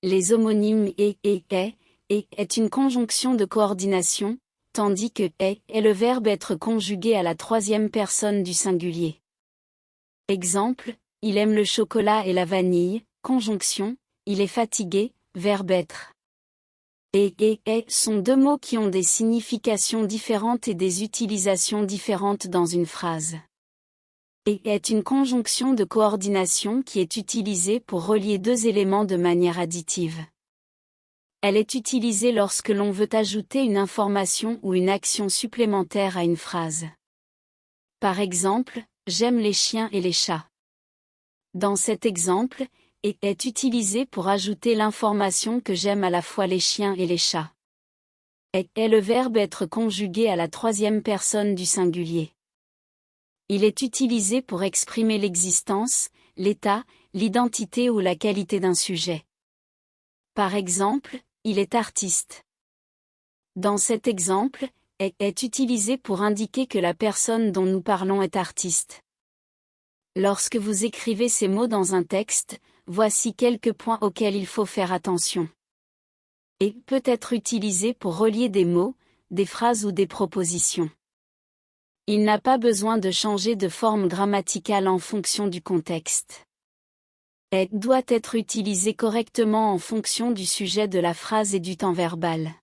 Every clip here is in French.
Les homonymes est une conjonction de coordination, tandis que est le verbe être conjugué à la troisième personne du singulier. Exemple, il aime le chocolat et la vanille, conjonction, il est fatigué, verbe être. Et sont deux mots qui ont des significations différentes et des utilisations différentes dans une phrase. Et est une conjonction de coordination qui est utilisée pour relier deux éléments de manière additive. Elle est utilisée lorsque l'on veut ajouter une information ou une action supplémentaire à une phrase. Par exemple, j'aime les chiens et les chats. Dans cet exemple, est utilisé pour ajouter l'information que j'aime à la fois les chiens et les chats. Est le verbe être conjugué à la troisième personne du singulier. Il est utilisé pour exprimer l'existence, l'état, l'identité ou la qualité d'un sujet. Par exemple, il est artiste. Dans cet exemple, est utilisé pour indiquer que la personne dont nous parlons est artiste. Lorsque vous écrivez ces mots dans un texte, voici quelques points auxquels il faut faire attention. Et peut être utilisé pour relier des mots, des phrases ou des propositions. Il n'a pas besoin de changer de forme grammaticale en fonction du contexte. Est doit être utilisé correctement en fonction du sujet de la phrase et du temps verbal.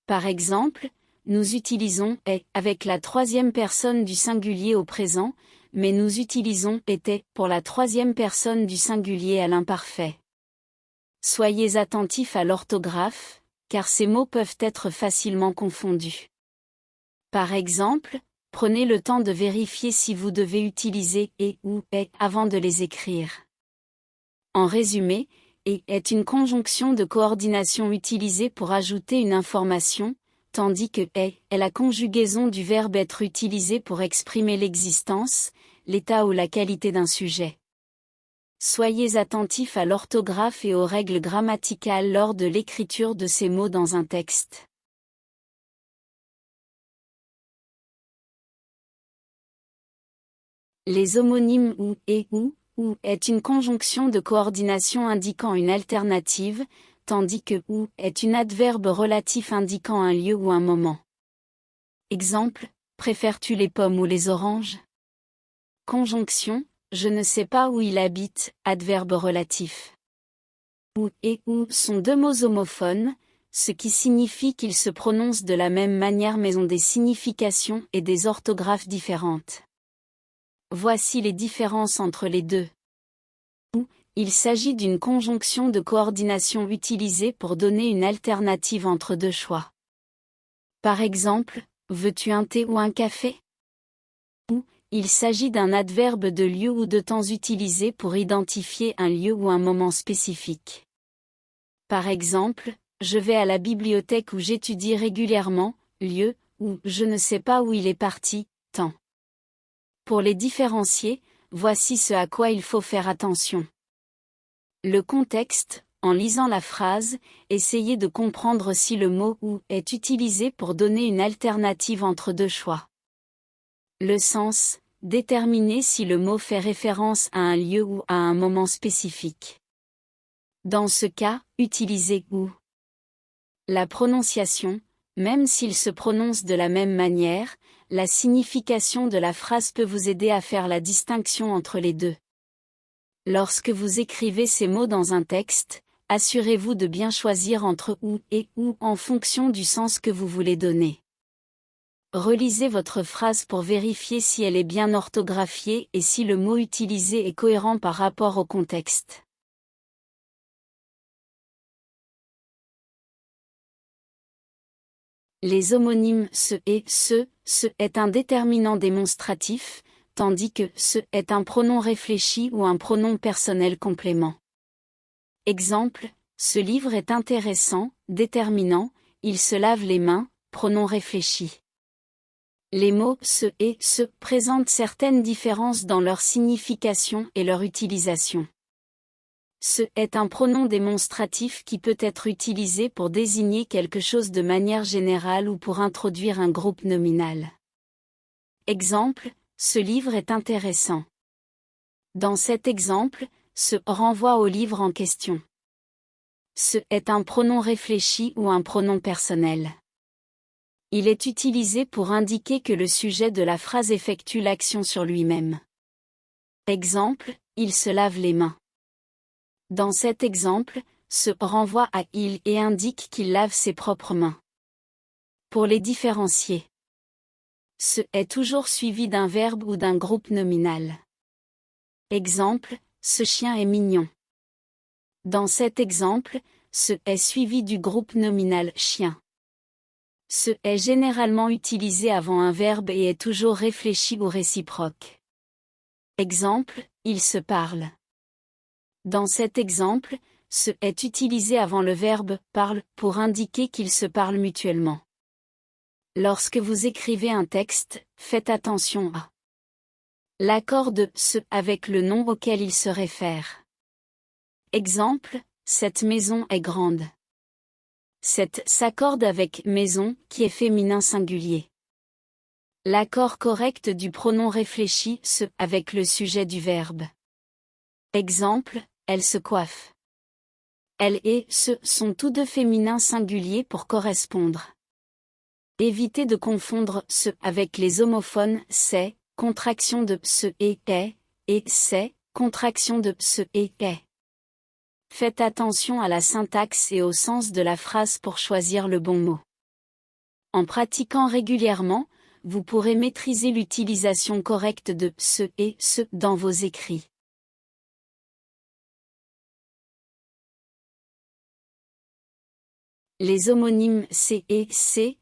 Par exemple, nous utilisons est avec la troisième personne du singulier au présent, mais nous utilisons était pour la troisième personne du singulier à l'imparfait. Soyez attentifs à l'orthographe, car ces mots peuvent être facilement confondus. Par exemple, prenez le temps de vérifier si vous devez utiliser et ou est avant de les écrire. En résumé, est une conjonction de coordination utilisée pour ajouter une information, tandis que est la conjugaison du verbe être utilisé pour exprimer l'existence, l'état ou la qualité d'un sujet. Soyez attentifs à l'orthographe et aux règles grammaticales lors de l'écriture de ces mots dans un texte. Les homonymes ou est une conjonction de coordination indiquant une alternative, tandis que ou est une adverbe relatif indiquant un lieu ou un moment. Exemple, préfères-tu les pommes ou les oranges? Conjonction, je ne sais pas où il habite, adverbe relatif. Ou et ou sont deux mots homophones, ce qui signifie qu'ils se prononcent de la même manière mais ont des significations et des orthographes différentes. Voici les différences entre les deux. Ou, il s'agit d'une conjonction de coordination utilisée pour donner une alternative entre deux choix. Par exemple, veux-tu un thé ou un café? Ou, il s'agit d'un adverbe de lieu ou de temps utilisé pour identifier un lieu ou un moment spécifique. Par exemple, je vais à la bibliothèque où j'étudie régulièrement, lieu, ou je ne sais pas où il est parti, temps. Pour les différencier, voici ce à quoi il faut faire attention. Le contexte, en lisant la phrase, essayez de comprendre si le mot ou est utilisé pour donner une alternative entre deux choix. Le sens, déterminez si le mot fait référence à un lieu ou à un moment spécifique. Dans ce cas, utilisez ou. La prononciation, même s'il se prononce de la même manière, la signification de la phrase peut vous aider à faire la distinction entre les deux. Lorsque vous écrivez ces mots dans un texte, assurez-vous de bien choisir entre ou et ou en fonction du sens que vous voulez donner. Relisez votre phrase pour vérifier si elle est bien orthographiée et si le mot utilisé est cohérent par rapport au contexte. Les homonymes ce est un déterminant démonstratif, tandis que ce est un pronom réfléchi ou un pronom personnel complément. Exemple, ce livre est intéressant, déterminant, il se lave les mains, pronom réfléchi. Les mots ce et ce présentent certaines différences dans leur signification et leur utilisation. Ce est un pronom démonstratif qui peut être utilisé pour désigner quelque chose de manière générale ou pour introduire un groupe nominal. Exemple, ce livre est intéressant. Dans cet exemple, ce renvoie au livre en question. Ce est un pronom réfléchi ou un pronom personnel. Il est utilisé pour indiquer que le sujet de la phrase effectue l'action sur lui-même. Exemple, il se lave les mains. Dans cet exemple, ce renvoie à il et indique qu'il lave ses propres mains. Pour les différencier, ce est toujours suivi d'un verbe ou d'un groupe nominal. Exemple, ce chien est mignon. Dans cet exemple, ce est suivi du groupe nominal chien. Ce est généralement utilisé avant un verbe et est toujours réfléchi ou réciproque. Exemple, ils se parlent. Dans cet exemple, ce est utilisé avant le verbe parle pour indiquer qu'ils se parlent mutuellement. Lorsque vous écrivez un texte, faites attention à l'accord de ce avec le nom auquel il se réfère. Exemple, cette maison est grande. Cette s'accorde avec maison qui est féminin singulier. L'accord correct du pronom réfléchi se avec le sujet du verbe. Exemple, elle se coiffe. Elle et ce sont tous deux féminins singuliers pour correspondre. Évitez de confondre ce avec les homophones c'est, contraction de ce et c'est, contraction de ce et est. Faites attention à la syntaxe et au sens de la phrase pour choisir le bon mot. En pratiquant régulièrement, vous pourrez maîtriser l'utilisation correcte de ce et ce dans vos écrits. Les homonymes c et c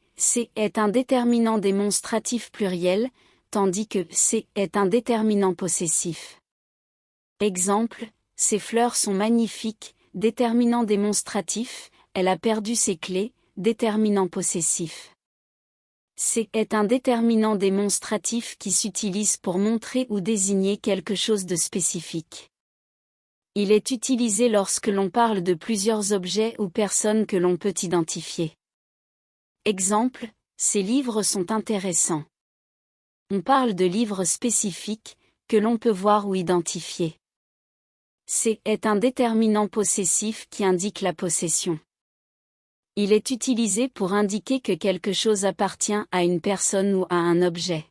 est un déterminant démonstratif pluriel, tandis que c est un déterminant possessif. Exemple, ces fleurs sont magnifiques, déterminant démonstratif, elle a perdu ses clés, déterminant possessif. C est un déterminant démonstratif qui s'utilise pour montrer ou désigner quelque chose de spécifique. Il est utilisé lorsque l'on parle de plusieurs objets ou personnes que l'on peut identifier. Exemple, ces livres sont intéressants. On parle de livres spécifiques, que l'on peut voir ou identifier. C est un déterminant possessif qui indique la possession. Il est utilisé pour indiquer que quelque chose appartient à une personne ou à un objet.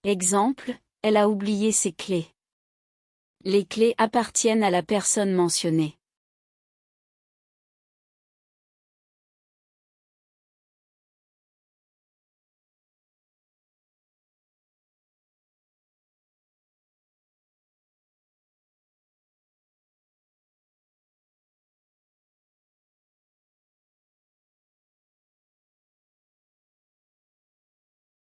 Exemple, elle a oublié ses clés. Les clés appartiennent à la personne mentionnée.